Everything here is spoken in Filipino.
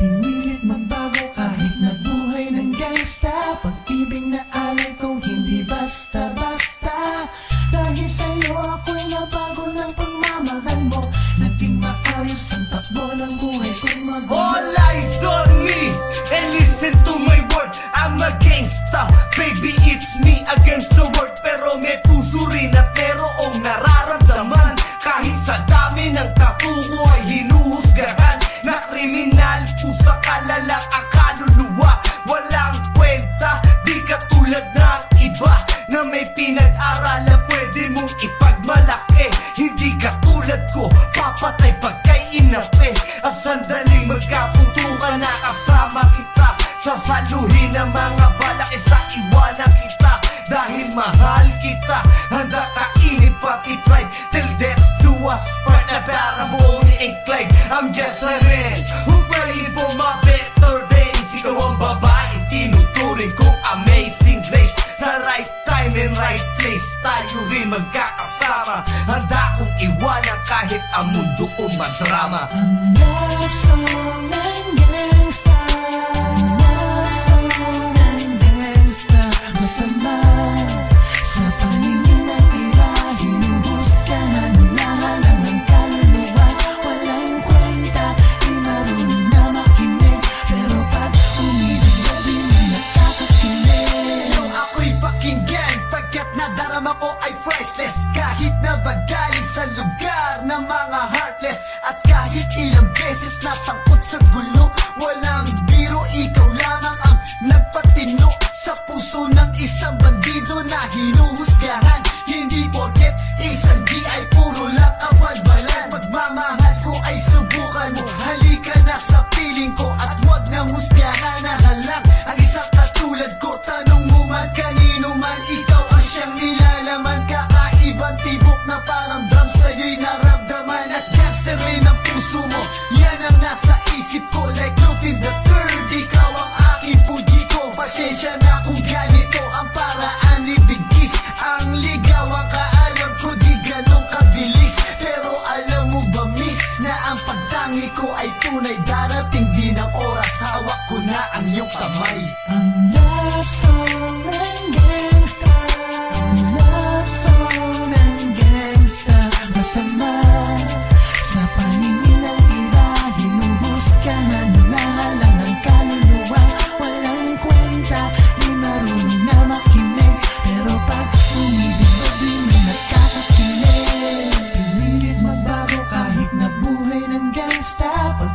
Pinilit magbago kahit nabuhay ng gangsta. Pag-ibig na alay ko hindi basta-basta. Dahil sa'yo ako'y nabago ng pagmamahal mo. Naging maayos ang takbo ng buhay kong magulo. All eyes on me and listen to my word. I'm a gangsta, baby, it's me against the world. Pero may puso rin at merong nararamdaman. Kahit sa dami ng tatuo ay hinuhusgahan. Na kriminal, pusa kalalang ang kaluluwa. Walang kwenta, di katulad ng iba na may pinag-aralan pwede mong ipagmalaki. Hindi katulad ko, papatay pagkay inapi. Ang sandaling magkaputukan na kasama kita. Sasaluhin ang mga balak, isa iwanan kita. Dahil mahal kita, handa kainin pati pride. Till death do us part, na para buong incline. I'm just a man who praying for my better days. Ikaw ang babae, tinuturing kong amazing grace. Sa right time and right place, tayo rin magkakasama. Handa kong iwanan kahit ang mundo ko madrama. Ang love song ng gangsta, love song ng gangsta. Masama sa paningin ng iba, hinuhusgahan na halang ng kaluluwa. Walang kwenta, di marunong na makinig. Pero pag umibig na di mo nakakakinig. Yung ako'y pakinggan, pagkat nadarama ko ay priceless. Kahit na bagaling sa lugar ng mga heartless. At kahit ilang beses nasangkot sa gulo, walang biro, ikaw lamang ang nagpatino sa puso ng isang bandido na hinuhusgahan. Hindi porket isang di ay puro lang kabalbalan. Pagmamahal ko ay subukan mo, halika na sa piling ko. At wag nang husgahan na halang ang isang katulad ko. Tanong mo man kanino man, ikaw ang siyang nilalaman. Kakaibang tibok na parang drum sa'yo'y naramdaman. At gangster rin ang puso mo, yan ang nasa isip ko. Like Lupin the Third, ikaw ang aking puji ko. Pasensya na kung ganito ang paraan ni Bigis. Ang ligaw ang kaalam ko, di ganong kabilis. Pero alam mo ba miss, na ang pagtangi ko ay tunay. Darating din ang oras, hawak ko na ang iyong kamay. Ang love song ng gangsta, ang love song ng gangsta. Masama sa paningin ng iba, hinuhusgahan na halang ang kaluluwa. Walang kwenta, di marunong na makinig. Pero pag umibig ba di mo nakakakinig. Pinilit magbago kahit nabuhay ng gangsta. Pag